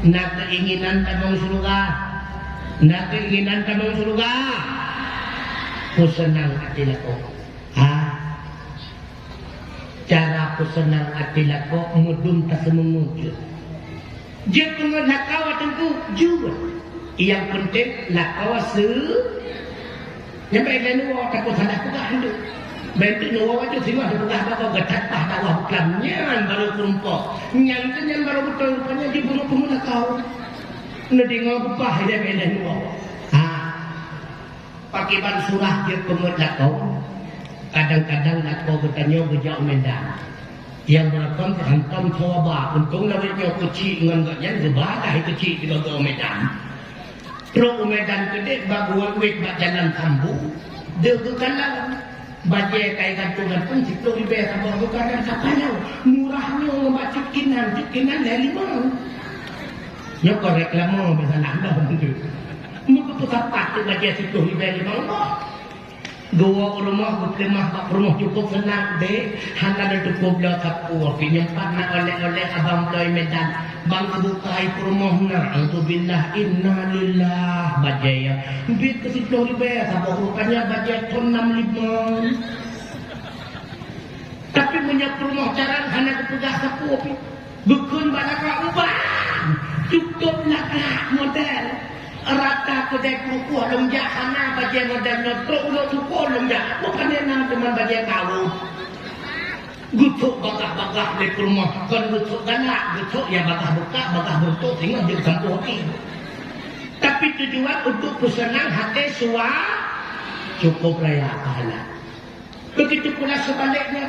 na keinginan tamang surga, na keinginan tamang surga. Ku senang hati lako, cara ku senang hati lako mudum tak semengujud. Dia pun lakawa tentu juga. Yang penting lakawa nyampe dan nuwa takut salah ku kan tu. Bentuk nuwa tu sih mah bukan apa getat pah dakwah klamnya baru kumpul. Nyan baru betul rupanya di bunuh lakau. Nedingo pah dia beda nuwa. Pakai ban surah dia pemut lakau. Kadang-kadang lakau bertanya bejak medan. Yang berkon hantam coba untung lawitnya kecil dengan gaknya gebadah kecil di bawah medan. Pro medan gede baguan wek bak jalan tambu. Dia kekalan bajai kai gantungan pun cipto di bawah tambah bukan sapanya murahnya ngebak cikinan dari mana? Yo korek lama misalnya anda begitu. Muka pusat tu bajai cipto di bawah mana? Dua rumah berkelimah rumah cukup senang deh. Hanya ada cukup dah sapu. Penyempat nak oleh abang pelai medan. Bang kebukai rumah nak. Untuk billah inna lillah bajai ya. Bit ke situ riba. Sampai rupanya bajai ton 65. Tapi punya rumah caran hanya kepedah sapu. Bekun balaka ubah. Cukup lakak model. Rata kedai kukuh longjak hana bajai modern truk ulo cukuh longjak bukan dia nang teman bajai kau gutuk bagah-bagah di rumah kan gutuk galak gutuk ya bagah buka bagah buntuk sehingga dia campur ini tapi tujuan untuk kesenang hati suah cukup raya pahala begitu pula sebaliknya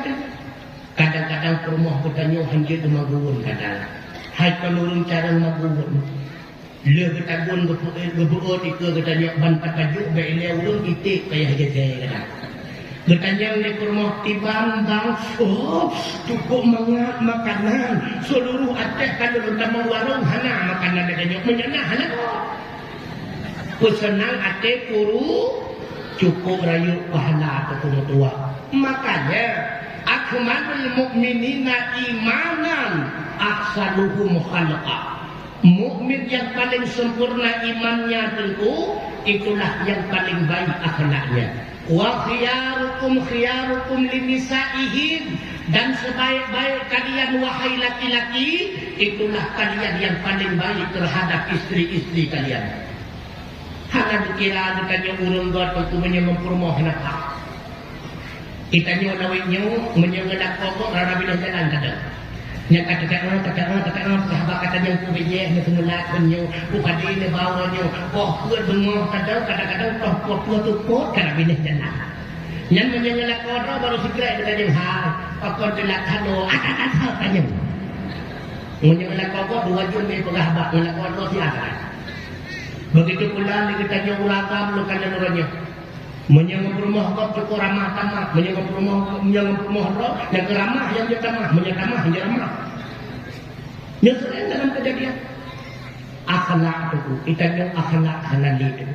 kadang-kadang rumah bertanya hanjir maguun kadang hai penurun cara maguun dia ketagun berbuat ikut katanya ban patajuk baik dia ulun itik payah jadi kata. Katanya ni rumah tiban bang, oh cukup mangat makanan seluruh atas kalau utama warung hana makanan katanya menyana hana. Pesenang atas puru cukup rayu pahala ketemu tua. Makanya akmalul mukminina imanan ahsanuhum khalaqa. Mukmin yang paling sempurna imannya tentu itulah yang paling baik akhlaknya. Wa khiyarukum linisaihim dan sebaik-baik kalian wahai laki-laki itulah kalian yang paling baik terhadap istri-istri kalian. Hanya dikira ditanya urung god untuk menyempermoh nak. Kita nyo lawitnya menyengelak pokok rara bilang jalan kadang. Nya kata-kata sahabat katanya ku bejeh nya semula kunyo ku padi ne bawanya oh kuat bengok kadang-kadang toh tu pot kana binih jana nyan menyengelak kodro baru segera katanya ha pakon dilak halo akak tanya menyengelak kodro 2 jam ni pengahbak ngelak kodro siapa begitu pula ni kita uragam lu kana nuranya menyanggup rumah kau cukup ramah tamah menyanggup rumah roh yang ramah yang dia tamah menyatamah yang dia ramah yang sering dalam kejadian akhlak itu kita yang akhlak halal itu